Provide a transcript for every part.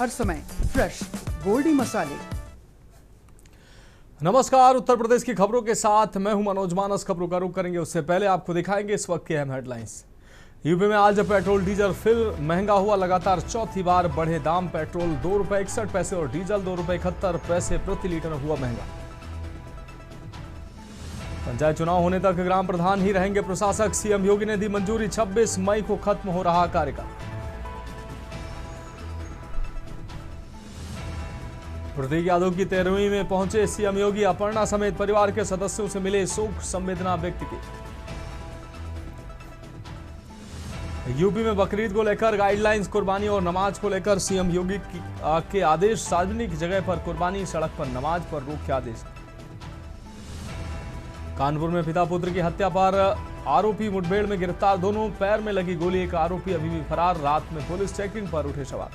हर समय फ्रेश गोल्डी मसाले। नमस्कार, उत्तर प्रदेश की खबरों के साथ मैं हूं मनोज मानस। खबरों का रुख करेंगे उससे पहले आपको दिखाएंगे इस वक्त के अहम हेडलाइंस। यूपी में आज पेट्रोल डीजल फिर महंगा हुआ, लगातार चौथी बार बढ़े दाम। पेट्रोल ₹2.61 और डीजल ₹2.71 प्रति लीटर हुआ महंगा। पंचायत चुनाव होने तक ग्राम प्रधान ही रहेंगे प्रशासक। सीएम योगी ने दी मंजूरी, 26 मई को खत्म हो रहा कार्यकाल। प्रतीक यादव की 13वीं में पहुंचे सीएम योगी, अपर्णा समेत परिवार के सदस्यों से मिले, शोक संवेदना व्यक्त की। यूपी में बकरीद को लेकर गाइडलाइंस, कुर्बानी और नमाज को लेकर सीएम योगी के आदेश। सार्वजनिक जगह पर कुर्बानी, सड़क पर नमाज पर रोक के आदेश। कानपुर में पिता पुत्र की हत्या पर आरोपी मुठभेड़ में गिरफ्तार, दोनों पैर में लगी गोली, एक आरोपी अभी भी फरार। रात में पुलिस चेकिंग पर उठे सवाल।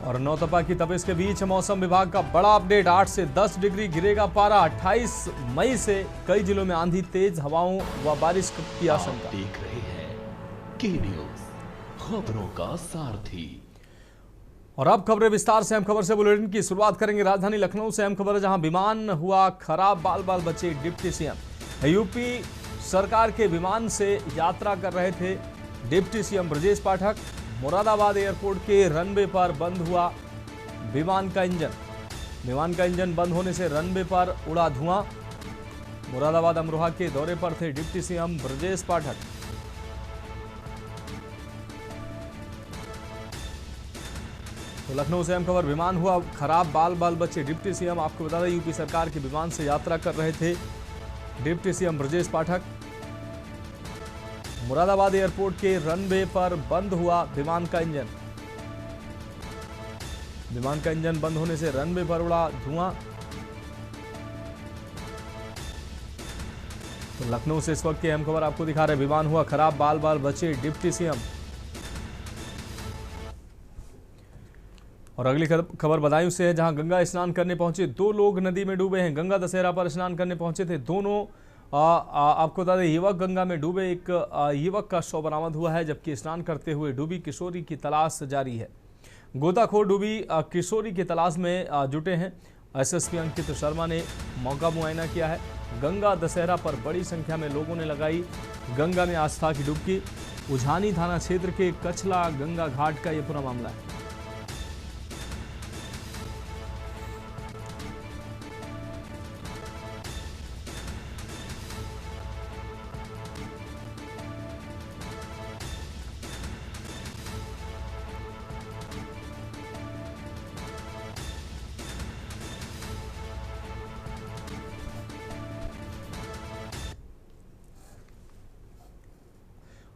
और नौतपा की तपिश के बीच मौसम विभाग का बड़ा अपडेट, 8 से 10 डिग्री गिरेगा पारा। 28 मई से कई जिलों में आंधी, तेज हवाओं व बारिश की आशंका। देख रहे हैं के न्यूज़, खबरों का सारथी। और अब खबरें विस्तार से। अहम खबर से बुलेटिन की शुरुआत करेंगे राजधानी लखनऊ से। अहम खबर है जहां विमान हुआ खराब, बाल बाल बचे डिप्टी सीएम। यूपी सरकार के विमान से यात्रा कर रहे थे deputy CM Brajesh Pathak. Moradabad airport के रनवे पर बंद हुआ विमान का इंजन। विमान का इंजन बंद होने से रनवे पर उड़ा धुआं। मुरादाबाद अमरोहा के दौरे पर थे डिप्टी सीएम ब्रजेश पाठक। तो लखनऊ से अहम खबर, विमान हुआ खराब, बाल बाल बचे डिप्टी सीएम। आपको बता दें यूपी सरकार के विमान से यात्रा कर रहे थे deputy CM Brajesh Pathak. Moradabad airport के रनवे पर बंद हुआ विमान का इंजन। विमान का इंजन बंद होने से रनवे पर उड़ा धुआं। तो लखनऊ से इस वक्त की अहम खबर आपको दिखा रहे, विमान हुआ खराब, बाल बाल बचे डिप्टी सीएम। और अगली खबर बदायूं से है जहां गंगा स्नान करने पहुंचे 2 लोग नदी में डूबे हैं। गंगा दशहरा पर स्नान करने पहुंचे थे दोनों। आपको बता दें युवक गंगा में डूबे, एक युवक का शव बरामद हुआ है, जबकि स्नान करते हुए डूबी किशोरी की तलाश जारी है। गोताखोर डूबी किशोरी की तलाश में जुटे हैं। एसएसपी अंकित शर्मा ने मौका मुआयना किया है। गंगा दशहरा पर बड़ी संख्या में लोगों ने लगाई गंगा में आस्था की डुबकी। उझानी थाना क्षेत्र के कछला गंगा घाट का यह पूरा मामला है।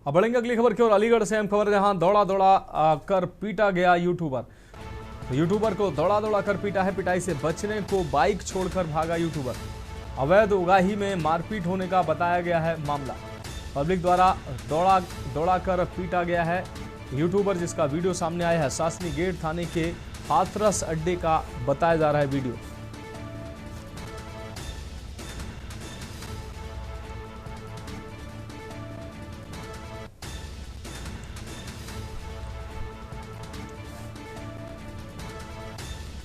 अब बढ़ेंगे अगली खबर की ओर। अलीगढ़ से अहम खबर, जहां दौड़ा कर पीटा गया यूट्यूबर। तो यूट्यूबर को दौड़ा कर पीटा है। पिटाई से बचने को बाइक छोड़कर भागा यूट्यूबर। अवैध उगाही में मारपीट होने का बताया गया है मामला। पब्लिक द्वारा दौड़ा कर पीटा गया है यूट्यूबर, जिसका वीडियो सामने आया है। शासनी गेट थाने के हाथरस अड्डे का बताया जा रहा है वीडियो।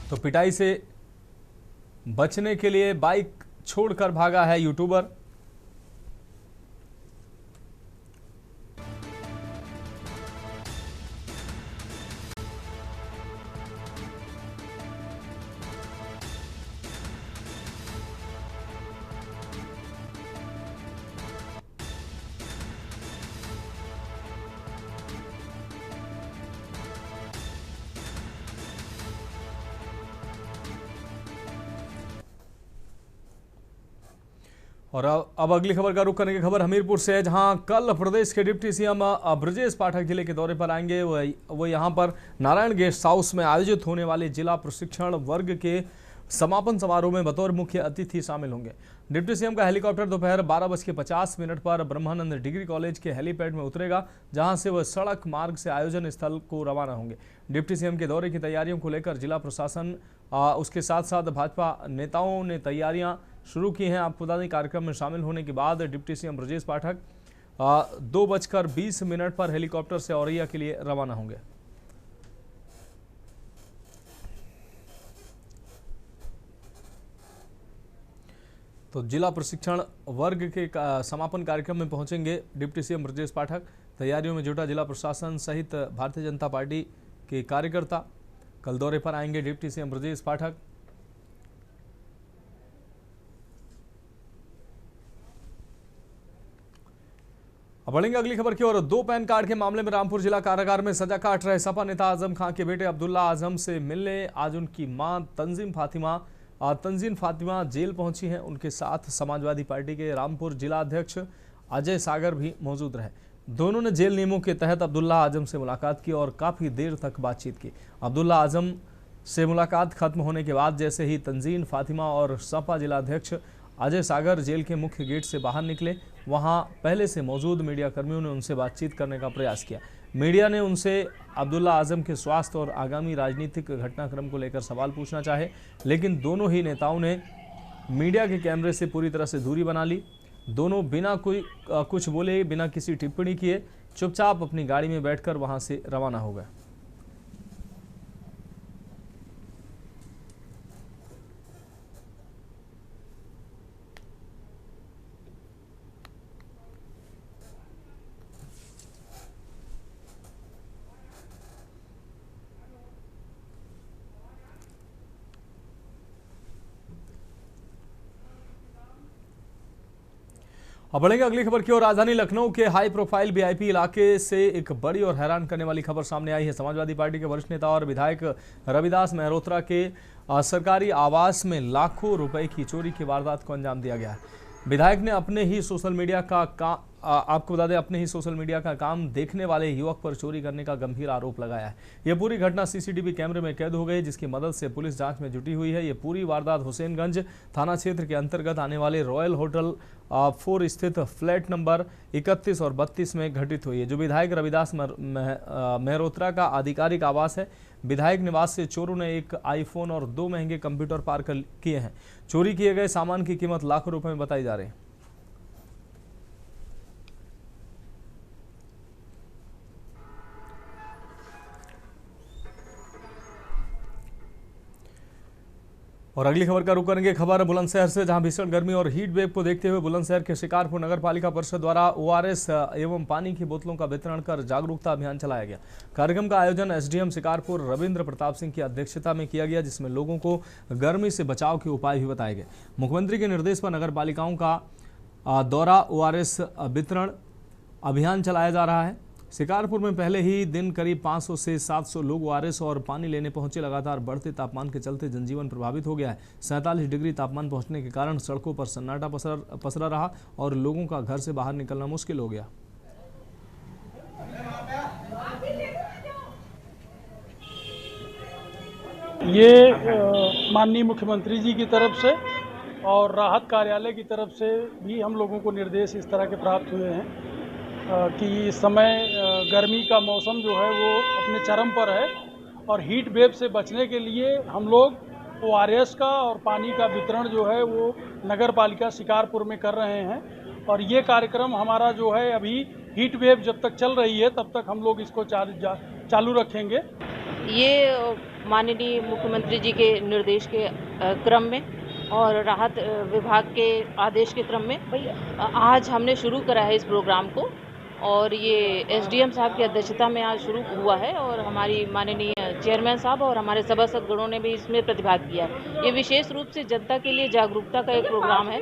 तो पिटाई से बचने के लिए बाइक छोड़कर भागा है यूट्यूबर। और अब अगली खबर का रुख करने की खबर हमीरपुर से है, जहां कल प्रदेश के डिप्टी सीएम ब्रजेश पाठक जिले के दौरे पर आएंगे। वो यहां पर नारायण गेस्ट हाउस में आयोजित होने वाले जिला प्रशिक्षण वर्ग के समापन समारोह में बतौर मुख्य अतिथि शामिल होंगे। डिप्टी सीएम का हेलीकॉप्टर दोपहर 12:50 पर ब्रह्मानंद डिग्री कॉलेज के हेलीपैड में उतरेगा, जहां से वह सड़क मार्ग से आयोजन स्थल को रवाना होंगे। डिप्टी सीएम के दौरे की तैयारियों को लेकर जिला प्रशासन उसके साथ साथ भाजपा नेताओं ने तैयारियां शुरू की हैं। आपको बता दें कार्यक्रम में शामिल होने के बाद डिप्टी सीएम ब्रजेश पाठक 2:20 पर हेलीकॉप्टर से औरैया के लिए रवाना होंगे। तो जिला प्रशिक्षण वर्ग के समापन कार्यक्रम में पहुंचेंगे डिप्टी सीएम ब्रजेश पाठक। तैयारियों में जुटा जिला प्रशासन सहित भारतीय जनता पार्टी के कार्यकर्ता। कल दौरे पर आएंगे डिप्टी सीएम ब्रजेश पाठक। अब बढ़ेंगे अगली खबर की ओर। 2 पैन कार्ड के मामले में रामपुर जिला कारागार में सजा काट रहे सपा नेता आजम खां के बेटे अब्दुल्ला आजम से मिलने आज उनकी मां तंजीन फातिमा जेल पहुंची हैं। उनके साथ समाजवादी पार्टी के रामपुर जिला अध्यक्ष अजय सागर भी मौजूद रहे। दोनों ने जेल नियमों के तहत अब्दुल्ला आजम से मुलाकात की और काफी देर तक बातचीत की। अब्दुल्ला आजम से मुलाकात खत्म होने के बाद जैसे ही तंजीन फातिमा और सपा जिला अध्यक्ष अजय सागर जेल के मुख्य गेट से बाहर निकले, वहां पहले से मौजूद मीडिया कर्मियों ने उनसे बातचीत करने का प्रयास किया। मीडिया ने उनसे अब्दुल्ला आजम के स्वास्थ्य और आगामी राजनीतिक घटनाक्रम को लेकर सवाल पूछना चाहे, लेकिन दोनों ही नेताओं ने मीडिया के कैमरे से पूरी तरह से दूरी बना ली। दोनों बिना कुछ बोले, बिना किसी टिप्पणी किए चुपचाप अपनी गाड़ी में बैठकर वहां से रवाना हो गए। अब बढ़ेंगे अगली खबर की ओर। राजधानी लखनऊ के हाई प्रोफाइल वीआईपी इलाके से एक बड़ी और हैरान करने वाली खबर सामने आई है। समाजवादी पार्टी के वरिष्ठ नेता और विधायक रविदास मेहरोत्रा के सरकारी आवास में लाखों रुपए की चोरी की वारदात को अंजाम दिया गया है। विधायक ने अपने ही सोशल मीडिया का काम देखने वाले युवक पर चोरी करने का गंभीर आरोप लगाया है। यह पूरी घटना सीसीटीवी कैमरे में कैद हो गई, जिसकी मदद से पुलिस जांच में जुटी हुई है। यह पूरी वारदात हुसैनगंज थाना क्षेत्र के अंतर्गत आने वाले रॉयल होटल 4 स्थित फ्लैट नंबर 31 और 32 में घटित हुई है, जो विधायक रविदास मेहरोत्रा का आधिकारिक आवास है। विधायक निवास से चोरों ने एक आईफोन और 2 महंगे कंप्यूटर पार किए हैं। चोरी किए गए सामान की कीमत लाखों रुपए में बताई जा रही है। और अगली खबर का रुख करेंगे खबर बुलंदशहर से, जहां भीषण गर्मी और हीट वेव को देखते हुए बुलंदशहर के शिकारपुर नगर पालिका परिषद द्वारा ओआरएस एवं पानी की बोतलों का वितरण कर जागरूकता अभियान चलाया गया। कार्यक्रम का आयोजन एसडीएम शिकारपुर रविंद्र प्रताप सिंह की अध्यक्षता में किया गया, जिसमें लोगों को गर्मी से बचाव के उपाय भी बताए गए। मुख्यमंत्री के निर्देश पर नगर पालिकाओं का दौरा ओआरएस वितरण अभियान चलाया जा रहा है। शिकारपुर में पहले ही दिन करीब 500 से 700 लोग ओआरएस और पानी लेने पहुंचे। लगातार बढ़ते तापमान के चलते जनजीवन प्रभावित हो गया है। 47 डिग्री तापमान पहुंचने के कारण सड़कों पर सन्नाटा पसरा रहा और लोगों का घर से बाहर निकलना मुश्किल हो गया। ये माननीय मुख्यमंत्री जी की तरफ से और राहत कार्यालय की तरफ से भी हम लोगों को निर्देश इस तरह के प्राप्त हुए हैं कि इस समय गर्मी का मौसम जो है वो अपने चरम पर है और हीट वेव से बचने के लिए हम लोग ओआरएस का और पानी का वितरण जो है वो नगर पालिका शिकारपुर में कर रहे हैं। और ये कार्यक्रम हमारा जो है अभी हीट वेव जब तक चल रही है तब तक हम लोग इसको चालू रखेंगे। ये माननीय मुख्यमंत्री जी के निर्देश के क्रम में और राहत विभाग के आदेश के क्रम में आज हमने शुरू करा है इस प्रोग्राम को, और ये एसडीएम साहब की अध्यक्षता में आज शुरू हुआ है और हमारी माननीय चेयरमैन साहब और हमारे सभासदगणों ने भी इसमें प्रतिभाग किया है। ये विशेष रूप से जनता के लिए जागरूकता का एक प्रोग्राम है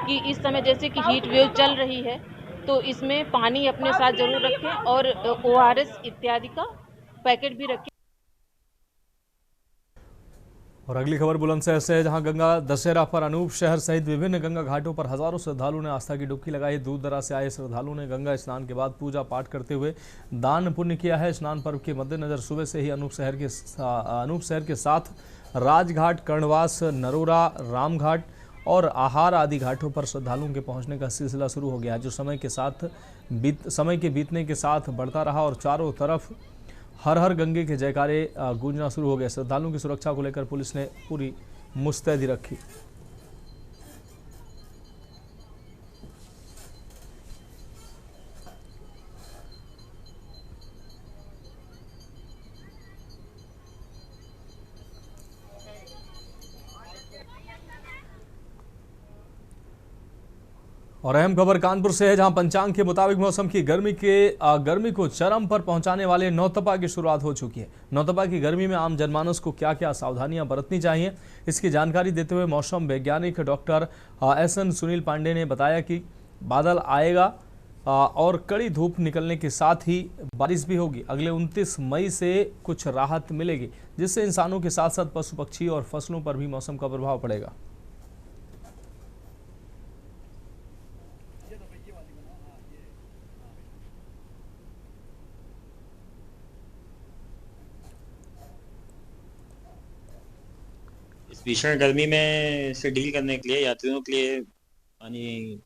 कि इस समय जैसे कि हीट वेव चल रही है तो इसमें पानी अपने साथ जरूर रखें और ओआरएस इत्यादि का पैकेट भी रखें। और अगली खबर बुलंदशहर से, जहां गंगा दशहरा पर अनूप शहर सहित विभिन्न गंगा घाटों पर हजारों श्रद्धालुओं ने आस्था की डुबकी लगाई। दूर दराज से आए श्रद्धालुओं ने गंगा स्नान के बाद पूजा पाठ करते हुए दान पुण्य किया है। स्नान पर्व के मद्देनजर सुबह से ही अनूप शहर के साथ राजघाट, कर्णवास, नरोरा, रामघाट और आहार आदि घाटों पर श्रद्धालुओं के पहुंचने का सिलसिला शुरू हो गया, जो समय के बीतने के साथ बढ़ता रहा और चारों तरफ हर हर गंगे के जयकारे गूंजना शुरू हो गए। श्रद्धालुओं की सुरक्षा को लेकर पुलिस ने पूरी मुस्तैदी रखी। और अहम खबर कानपुर से है, जहां पंचांग के मुताबिक मौसम की गर्मी को चरम पर पहुंचाने वाले नौतपा की शुरुआत हो चुकी है। नौतपा की गर्मी में आम जनमानस को क्या क्या सावधानियां बरतनी चाहिए, इसकी जानकारी देते हुए मौसम वैज्ञानिक डॉक्टर SN सुनील पांडे ने बताया कि बादल आएगा और कड़ी धूप निकलने के साथ ही बारिश भी होगी। अगले 29 मई से कुछ राहत मिलेगी, जिससे इंसानों के साथ साथ पशु पक्षी और फसलों पर भी मौसम का प्रभाव पड़ेगा। भीषण गर्मी में से डील करने के लिए यात्रियों के लिए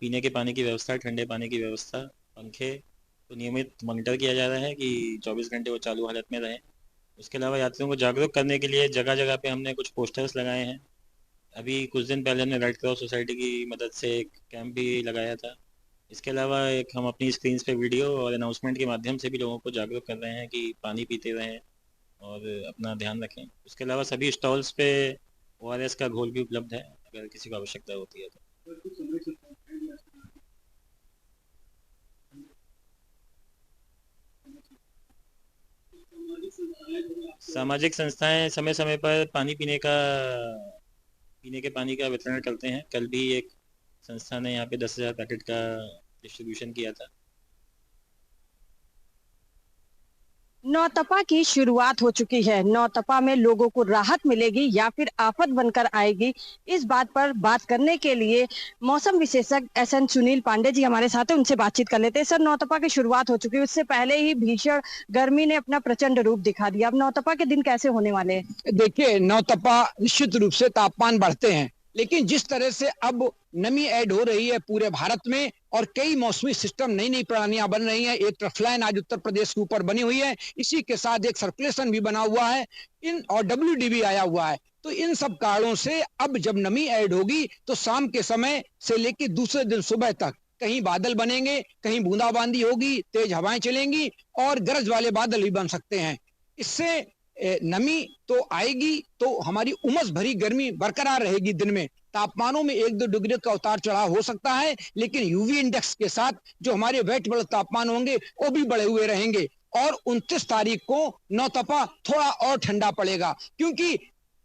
पीने के पानी की व्यवस्था, ठंडे पानी की व्यवस्था, पंखे तो नियमित मॉनिटर किया जा रहा है कि 24 घंटे वो चालू हालत में रहें। उसके अलावा यात्रियों को जागरूक करने के लिए जगह जगह पे हमने कुछ पोस्टर्स लगाए हैं। अभी कुछ दिन पहले हमने रेड क्रॉस सोसाइटी की मदद से एक कैंप भी लगाया था। इसके अलावा एक हम अपनी स्क्रीन पे वीडियो और अनाउंसमेंट के माध्यम से भी लोगों को जागरूक कर रहे हैं कि पानी पीते रहें और अपना ध्यान रखें। उसके अलावा सभी स्टॉल्स पे ORS का घोल भी उपलब्ध है, अगर किसी को आवश्यकता होती है तो। सामाजिक संस्थाएं समय समय पर पीने के पानी का वितरण करते हैं। कल भी एक संस्था ने यहाँ पे 10,000 पैकेट का डिस्ट्रीब्यूशन किया था। नौतपा की शुरुआत हो चुकी है। नौतपा में लोगों को राहत मिलेगी या फिर आफत बनकर आएगी, इस बात पर बात करने के लिए मौसम विशेषज्ञ SN सुनील पांडे जी हमारे साथ हैं। उनसे बातचीत कर लेते हैं। सर, नौतपा की शुरुआत हो चुकी है, उससे पहले ही भीषण गर्मी ने अपना प्रचंड रूप दिखा दिया। अब नौतपा के दिन कैसे होने वाले हैं? देखिए, नौतपा निश्चित रूप से तापमान बढ़ते हैं, लेकिन जिस तरह से अब नमी ऐड हो रही है पूरे भारत में और कई मौसमी सिस्टम, नई नई प्रणालियां बन रही हैं। एक ट्रफ लाइन आज उत्तर प्रदेश के ऊपर बनी हुई है, इसी के साथ एक सर्कुलेशन भी बना हुआ है और WD भी आया हुआ है। तो इन सब कारणों से अब जब नमी ऐड होगी तो शाम के समय से लेकर दूसरे दिन सुबह तक कहीं बादल बनेंगे, कहीं बूंदाबांदी होगी, तेज हवाएं चलेंगी और गरज वाले बादल भी बन सकते हैं। इससे नमी तो आएगी तो हमारी उमस भरी गर्मी बरकरार रहेगी। दिन में तापमानों में 1-2 डिग्री का उतार चढ़ाव हो सकता है, लेकिन UV इंडेक्स के साथ जो हमारे वेट बल्ब तापमान होंगे वो भी बढ़े हुए रहेंगे। और 29 तारीख को नौतपा थोड़ा और ठंडा पड़ेगा, क्योंकि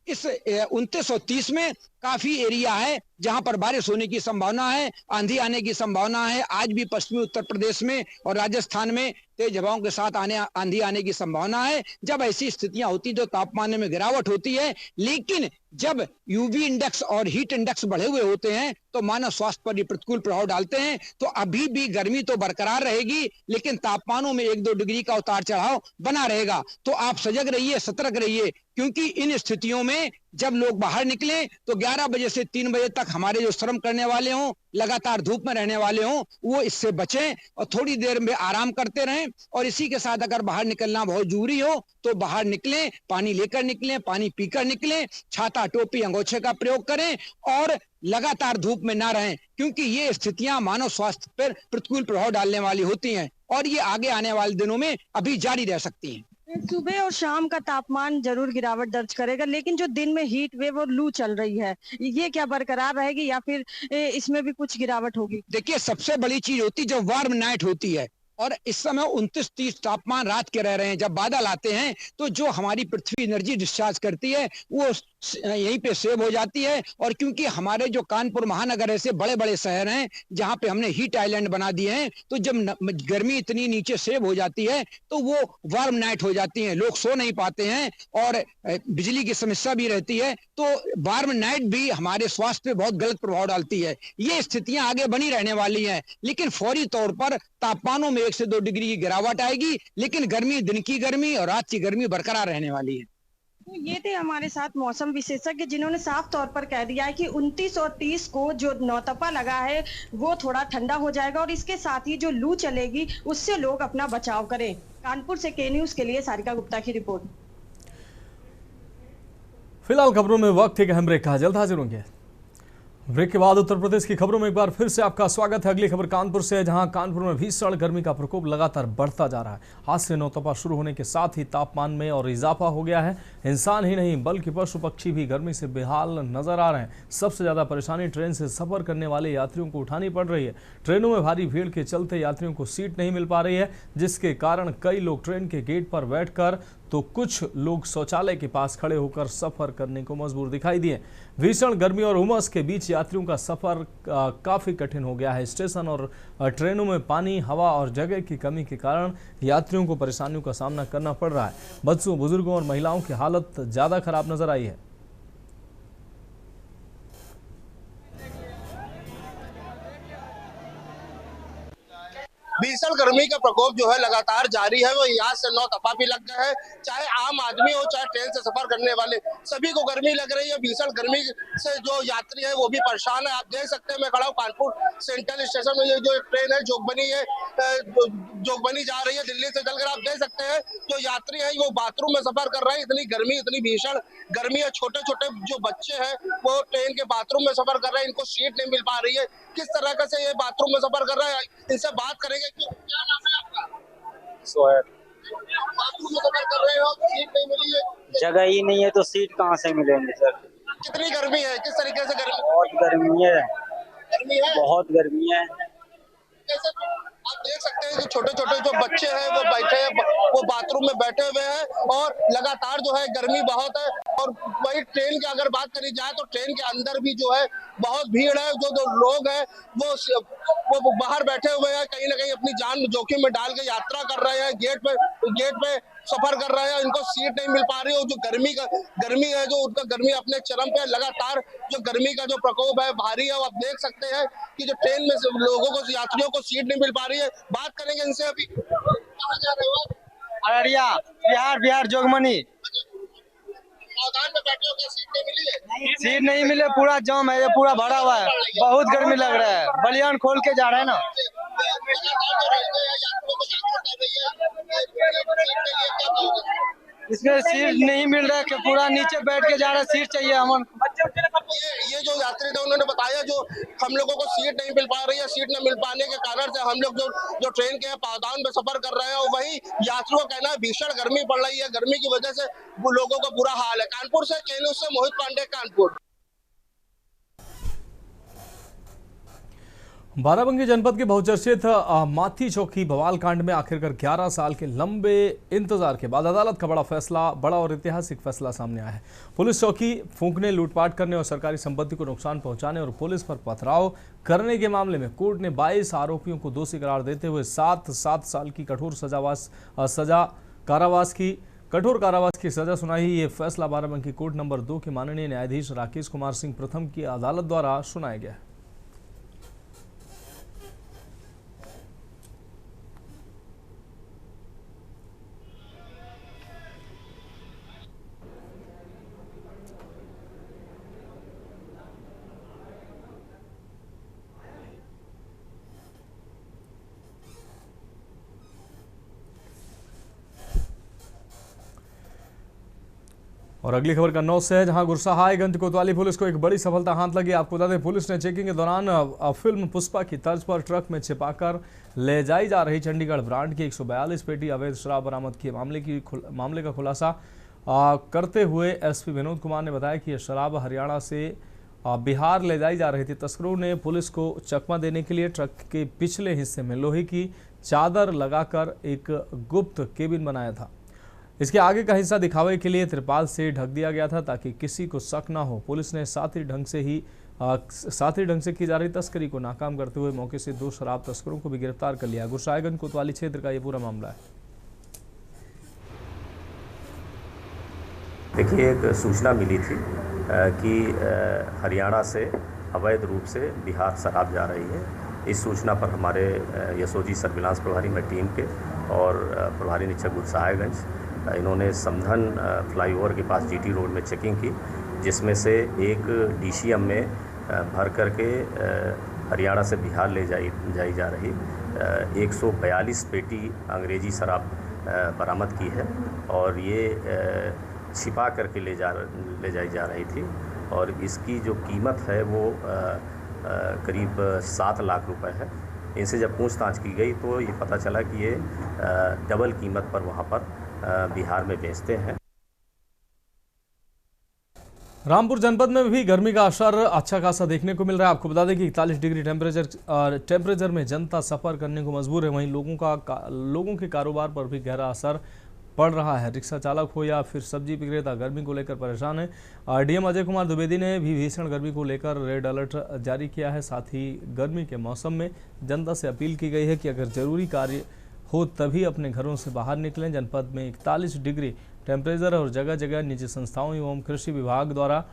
इस 29 और 30 में काफी एरिया है जहां पर बारिश होने की संभावना है, आंधी आने की संभावना है। आज भी पश्चिमी उत्तर प्रदेश में और राजस्थान में तेज हवाओं के साथ आंधी आने की संभावना है। जब ऐसी स्थितियां होती तो तापमान में गिरावट होती है, लेकिन जब UV इंडेक्स और हीट इंडेक्स बढ़े हुए होते हैं तो मानव स्वास्थ्य पर ये प्रतिकूल प्रभाव डालते हैं। तो अभी भी गर्मी तो बरकरार रहेगी, लेकिन तापमानों में 1-2 डिग्री का उतार चढ़ाव बना रहेगा। तो आप सजग रहिए, सतर्क रहिए, क्योंकि इन स्थितियों में जब लोग बाहर निकले तो 11 बजे से 3 बजे तक हमारे जो श्रम करने वाले हों, लगातार धूप में रहने वाले हों, वो इससे बचें और थोड़ी देर में आराम करते रहें। और इसी के साथ अगर बाहर निकलना बहुत जरूरी हो तो बाहर निकलें, पानी लेकर निकलें, पानी पीकर निकलें, छाता, टोपी, अंगोछे का प्रयोग करें और लगातार धूप में ना रहें, क्योंकि ये स्थितियां मानव स्वास्थ्य पर प्रतिकूल प्रभाव डालने वाली होती हैं और ये आगे आने वाले दिनों में अभी जारी रह सकती हैं। सुबह और शाम का तापमान जरूर गिरावट दर्ज करेगा, लेकिन जो दिन में हीट वेव और लू चल रही है, ये क्या बरकरार रहेगी या फिर इसमें भी कुछ गिरावट होगी? देखिए, सबसे बड़ी चीज होती है जब वार्म नाइट होती है और इस समय 29-30 तापमान रात के रह रहे हैं। जब बादल आते हैं तो जो हमारी पृथ्वी एनर्जी डिस्चार्ज करती है वो यहीं पे सेव हो जाती है। और क्योंकि हमारे जो कानपुर महानगर ऐसे बड़े बड़े शहर हैं जहां पे हमने हीट आइलैंड बना दिए हैं, तो जब गर्मी इतनी नीचे सेव हो जाती है तो वो वार्म नाइट हो जाती है, लोग सो नहीं पाते हैं और बिजली की समस्या भी रहती है। तो वार्म नाइट भी हमारे स्वास्थ्य पे बहुत गलत प्रभाव डालती है। ये स्थितियां आगे बनी रहने वाली हैं, लेकिन फौरी तौर पर तापमानों में 1 से 2 डिग्री की गिरावट आएगी, लेकिन गर्मी, दिन की गर्मी और रात की गर्मी बरकरार रहने वाली है। तो ये थे हमारे साथ मौसम विशेषज्ञ, जिन्होंने साफ तौर पर कह दिया है कि 29 और 30 को जो नौतपा लगा है वो थोड़ा ठंडा हो जाएगा और इसके साथ ही जो लू चलेगी उससे लोग अपना बचाव करें। कानपुर से के न्यूज के लिए सारिका गुप्ता की रिपोर्ट। फिलहाल खबरों में वक्त है कि हम ब्रेक का जल्द हाजिर होंगे। ब्रेक के बाद उत्तर प्रदेश की खबरों में एक बार फिर से आपका स्वागत है। अगली खबर कानपुर से है, जहां कानपुर में भीषण गर्मी का प्रकोप लगातार बढ़ता जा रहा है। आज से नौतपा शुरू होने के साथ ही तापमान में और इजाफा हो गया है। इंसान ही नहीं बल्कि पशु पक्षी भी गर्मी से बेहाल नजर आ रहे हैं। सबसे ज्यादा परेशानी ट्रेन से सफर करने वाले यात्रियों को उठानी पड़ रही है। ट्रेनों में भारी भीड़ के चलते यात्रियों को सीट नहीं मिल पा रही है, जिसके कारण कई लोग ट्रेन के गेट पर बैठकर तो कुछ लोग शौचालय के पास खड़े होकर सफर करने को मजबूर दिखाई दिए। भीषण गर्मी और उमस के बीच यात्रियों का सफर काफी कठिन हो गया है। स्टेशन और ट्रेनों में पानी, हवा और जगह की कमी के कारण यात्रियों को परेशानियों का सामना करना पड़ रहा है। बच्चों, बुजुर्गों और महिलाओं की हालत ज्यादा खराब नजर आई है। भीषण गर्मी का प्रकोप जो है लगातार जारी है। वो यहाँ से नौतपा भी लग गए हैं। चाहे आम आदमी हो, चाहे ट्रेन से सफर करने वाले, सभी को गर्मी लग रही है। भीषण गर्मी से जो यात्री है वो भी परेशान है। आप देख सकते हैं, मैं खड़ा हूँ कानपुर सेंट्रल स्टेशन में। ये जो ट्रेन है जोगबनी जा रही है दिल्ली से चलकर। आप देख सकते हैं जो यात्री है वो बाथरूम में सफर कर रहे हैं। इतनी गर्मी, इतनी भीषण गर्मी है। छोटे छोटे जो बच्चे हैं वो ट्रेन के बाथरूम में सफर कर रहे हैं। इनको सीट नहीं मिल पा रही है। किस तरह से ये बाथरूम में सफर कर रहे हैं, इनसे बात करेंगे। क्या नाम है आपका? सोहेब। बाथरूम में सफर कर रहे हो, सीट नहीं मिली है। जगह ही नहीं है तो सीट कहाँ से मिलेंगे सर? कितनी गर्मी है, किस तरीके से गर्मी? बहुत गर्मी है, गर्मी है, बहुत गर्मी है। कैसे आप देख सकते हैं कि छोटे छोटे जो बच्चे हैं वो बैठे हैं, वो बाथरूम में बैठे हुए हैं और लगातार जो है गर्मी बहुत है। और वही ट्रेन की अगर बात करी जाए तो ट्रेन के अंदर भी जो है बहुत भीड़ है। जो लोग हैं वो बाहर बैठे हुए हैं, कहीं ना कहीं अपनी जान जोखिम में डाल के यात्रा कर रहे हैं। गेट पे सफर कर रहे हैं। इनको सीट नहीं मिल पा रही है। जो गर्मी है, जो उनका गर्मी अपने चरम पे, लगातार जो गर्मी का जो प्रकोप है भारी है। आप देख सकते हैं कि जो ट्रेन में लोगों को, यात्रियों को सीट नहीं मिल पा रही है। बात करेंगे इनसे। अभी कहाँ जा रहे हो? अररिया, बिहार जोगमनी। मैदान में बैठे हो, क्या सीट नहीं मिली है? सीट नहीं मिले, पूरा जाम है, ये पूरा भरा हुआ है। बहुत गर्मी लग रहा है। बलियान खोल के जा रहे हैं ना। इसमें सीट नहीं मिल रहा है कि पूरा नीचे बैठ के जा रहा है। सीट चाहिए हम। ये जो यात्री थे उन्होंने बताया जो हम लोगों को सीट नहीं मिल पा रही है। सीट न मिल पाने के कारण से हम लोग जो ट्रेन के पावदान में सफर कर रहे हैं, और वही यात्रियों का कहना है भीषण गर्मी पड़ रही है। गर्मी की वजह से लोगों का बुरा हाल है। कानपुर से के न्यूज़ से मोहित पांडे, कानपुर। बाराबंकी जनपद के बहुचर्चित माथी चौकी बवाल कांड में आखिरकार 11 साल के लंबे इंतजार के बाद अदालत का बड़ा और ऐतिहासिक फैसला सामने आया है। पुलिस चौकी फूंकने, लूटपाट करने और सरकारी संपत्ति को नुकसान पहुंचाने और पुलिस पर पथराव करने के मामले में कोर्ट ने 22 आरोपियों को दोषी करार देते हुए 7 साल की कठोर कारावास की सजा सुनाई। ये फैसला बाराबंकी कोर्ट नंबर 2 के माननीय न्यायाधीश राकेश कुमार सिंह प्रथम की अदालत द्वारा सुनाया गया है। और अगली खबर कन्नौज से है, जहां गुरसहायगंज कोतवाली पुलिस को एक बड़ी सफलता हाथ लगी। आपको बता दें, पुलिस ने चेकिंग के दौरान फिल्म पुष्पा की तर्ज पर ट्रक में छिपाकर ले जाई जा रही चंडीगढ़ ब्रांड की 142 पेटी अवैध शराब बरामद किए। मामले का खुलासा करते हुए एसपी विनोद कुमार ने बताया कि यह शराब हरियाणा से बिहार ले जाई जा रही थी। तस्करों ने पुलिस को चकमा देने के लिए ट्रक के पिछले हिस्से में लोहे की चादर लगाकर एक गुप्त केबिन बनाया था। इसके आगे का हिस्सा दिखावे के लिए तिरपाल से ढक दिया गया था ताकि किसी को शक ना हो। पुलिस ने साथी ढंग से की जा रही तस्करी को नाकाम करते हुए मौके से 2 शराब तस्करों को भी गिरफ्तार कर लिया। गुरसायगंज कोतवाली क्षेत्र का ये पूरा मामला है। देखिए, एक सूचना मिली थी कि हरियाणा से अवैध रूप से बिहार शराब जा रही है। इस सूचना पर हमारे यशोजी सर्विलांस प्रभारी में टीम के और प्रभारी निरीक्षक गुरसायगंज, इन्होंने समधन फ्लाईओवर के पास जीटी रोड में चेकिंग की, जिसमें से एक डीसीएम में भर करके हरियाणा से बिहार ले जाई जा रही 142 पेटी अंग्रेजी शराब बरामद की है। और ये छिपा करके ले जाई जा रही थी और इसकी जो कीमत है वो करीब 7 लाख रुपए है। इनसे जब पूछताछ की गई तो ये पता चला कि ये डबल कीमत पर वहाँ पर बिहार में बेचते हैं। रामपुर जनपद में भी गर्मी का असर अच्छा खासा देखने को मिल रहा है। आपको बता दें कि 41 डिग्री टेम्परेचर में जनता सफ़र करने को मजबूर है। वहीं लोगों के कारोबार पर भी गहरा असर पड़ रहा है। रिक्शा चालक हो या फिर सब्जी विक्रेता गर्मी को लेकर परेशान है। डीएम अजय कुमार द्विवेदी ने भी भीषण गर्मी को लेकर रेड अलर्ट जारी किया है। साथ ही गर्मी के मौसम में जनता से अपील की गई है कि अगर जरूरी कार्य हो तभी अपने घरों से बाहर निकलें। जनपद में 41 डिग्री टेम्परेचर और जगह जगह निजी संस्थाओं एवं कृषि विभाग द्वारा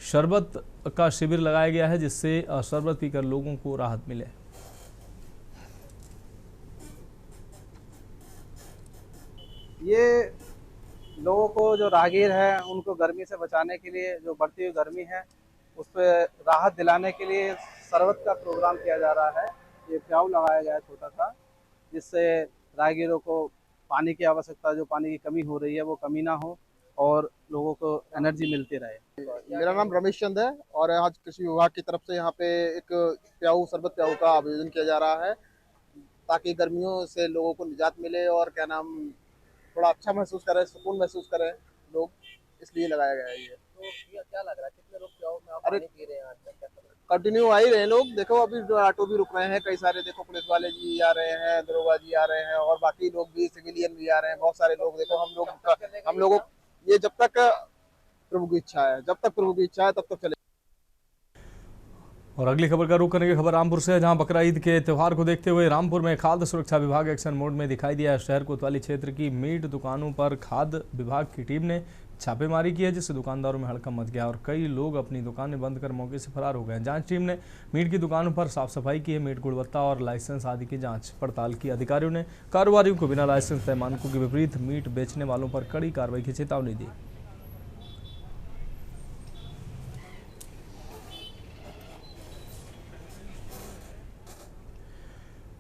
शरबत का शिविर लगाया गया है, जिससे शरबत पीकर लोगों को राहत मिले। ये लोगों को जो राहगीर है उनको गर्मी से बचाने के लिए, जो बढ़ती हुई गर्मी है उस पर राहत दिलाने के लिए शरबत का प्रोग्राम किया जा रहा है। ये प्याऊ लगाया गया है छोटा सा, जिससे राहगीरों को पानी की आवश्यकता, जो पानी की कमी हो रही है वो कमी ना हो और लोगों को एनर्जी मिलती रहे। मेरा नाम रमेश चंद है और आज कृषि विभाग की तरफ से यहाँ पे एक प्याऊ शरबत प्याऊ का आयोजन किया जा रहा है ताकि गर्मियों से लोगों को निजात मिले और क्या नाम थोड़ा अच्छा महसूस करें, सुकून महसूस करें लोग, इसलिए लगाया गया है ये। तो क्या लग रहा है, कितने लोग प्याऊ में पानी पी रहे हैं आज तक? कंटिन्यू आ ही रहे हैं लोग। देखो अभी ऑटो भी रुक रहे हैं, कई सारे देखो पुलिस वाले जी आ रहे हैं, दरोगा जी आ रहे हैं और बाकी लोग भी, सिविलियन भी आ रहे हैं, बहुत सारे लोग। देखो हम लोग ये जब तक प्रभु की इच्छा है, जब तक प्रभु की इच्छा है तब तक चले। और अगली खबर का रुख करने की खबर रामपुर से है, जहां बकरा ईद के त्यौहार को देखते हुए रामपुर में खाद्य सुरक्षा विभाग एक्शन मोड में दिखाई दिया है। शहर कोतवाली क्षेत्र की मीट दुकानों पर खाद्य विभाग की टीम ने छापेमारी की है, जिससे दुकानदारों में हड़कंप मच गया और कई लोग अपनी दुकानें बंद कर मौके से फरार हो गए। जांच टीम ने मीट की दुकानों पर साफ सफाई की है। मीट गुणवत्ता और लाइसेंस आदि की जांच पड़ताल की। अधिकारियों ने कारोबारियों को बिना लाइसेंस तय मानकों के विपरीत मीट बेचने वालों पर कड़ी कार्रवाई की चेतावनी दी।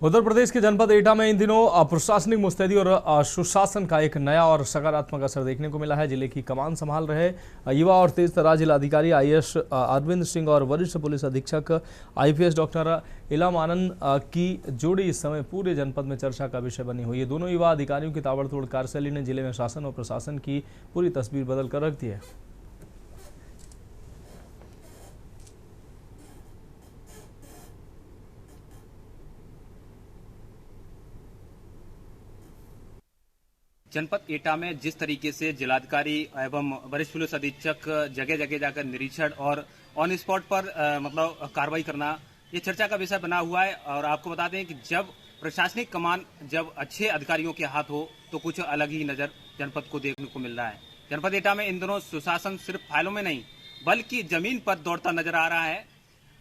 उत्तर प्रदेश के जनपद एटा में इन दिनों प्रशासनिक मुस्तैदी और सुशासन का एक नया और सकारात्मक असर देखने को मिला है। जिले की कमान संभाल रहे युवा और तेज तर्रार जिलाधिकारी IAS अरविंद सिंह और वरिष्ठ पुलिस अधीक्षक IPS डॉक्टर इलाम आनंद की जोड़ी इस समय पूरे जनपद में चर्चा का विषय बनी हुई है। दोनों युवा अधिकारियों की ताबड़तोड़ कार्यशैली ने जिले में शासन और प्रशासन की पूरी तस्वीर बदल कर रख दी है। जनपद एटा में जिस तरीके से जिलाधिकारी एवं वरिष्ठ पुलिस अधीक्षक जगह जगह जाकर निरीक्षण और ऑन स्पॉट पर मतलब कार्रवाई करना, ये चर्चा का विषय बना हुआ है। और आपको बता दें कि जब प्रशासनिक कमान जब अच्छे अधिकारियों के हाथ हो तो कुछ अलग ही नजर जनपद को देखने को मिल रहा है। जनपद एटा में इन दिनों सुशासन सिर्फ फाइलों में नहीं बल्कि जमीन पर दौड़ता नजर आ रहा है।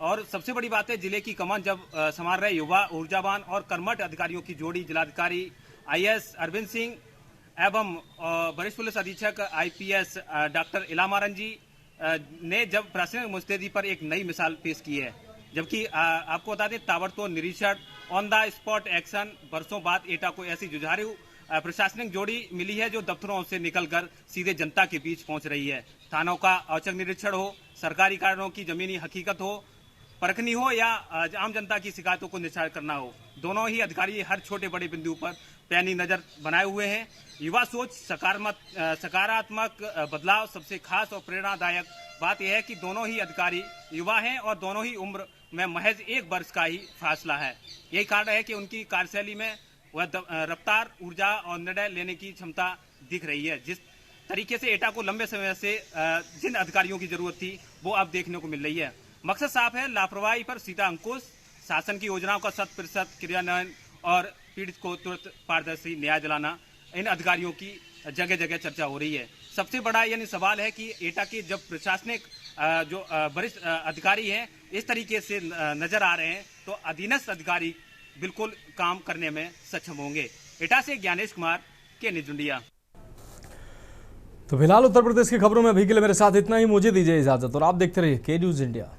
और सबसे बड़ी बात है, जिले की कमान जब संभाल रहे युवा, ऊर्जावान और कर्मठ अधिकारियों की जोड़ी जिलाधिकारी IAS अरविंद सिंह एवं वरिष्ठ पुलिस अधीक्षक IPS डॉक्टर इलाम आनंद जी ने जब प्रशासनिक मुस्तैदी पर एक नई मिसाल पेश की है। जबकि आपको बता दें, ताबड़तोड़ निरीक्षण, ऑन द स्पॉट एक्शन, बरसों बाद एटा को ऐसी जुझारू प्रशासनिक जोड़ी मिली है जो दफ्तरों से निकलकर सीधे जनता के बीच पहुंच रही है। थानों का औचक निरीक्षण हो, सरकारी कारणों की जमीनी हकीकत हो परखनी हो या आम जनता की शिकायतों को निष्पादित करना हो, दोनों ही अधिकारी हर छोटे बड़े बिंदु पर पैनी नजर बनाए हुए हैं। युवा सोच, सकारात्मक बदलाव, सबसे खास और प्रेरणादायक बात यह है कि दोनों ही अधिकारी युवा हैं और दोनों ही उम्र में महज 1 वर्ष का ही फासला है। यही कारण है कि उनकी कार्यशैली में वह रफ्तार, ऊर्जा और निर्णय लेने की क्षमता दिख रही है। जिस तरीके से एटा को लंबे समय से जिन अधिकारियों की जरूरत थी वो अब देखने को मिल रही है। मकसद साफ है, लापरवाही पर सीधा अंकुश, शासन की योजनाओं का 100% क्रियान्वयन और पीड़ित को तुरंत पारदर्शी न्याय दिलाना, इन अधिकारियों की जगह जगह चर्चा हो रही है। सबसे बड़ा यानी सवाल है कि एटा के जब प्रशासनिक जो वरिष्ठ अधिकारी हैं इस तरीके से नजर आ रहे हैं तो अधीनस्थ अधिकारी बिल्कुल काम करने में सक्षम होंगे। एटा से ज्ञानेश कुमार के निजुंडिया। तो फिलहाल उत्तर प्रदेश की खबरों में अभी के लिए मेरे साथ इतना ही। मुझे दीजिए इजाजत और आप देखते रहिए के न्यूज़ इंडिया।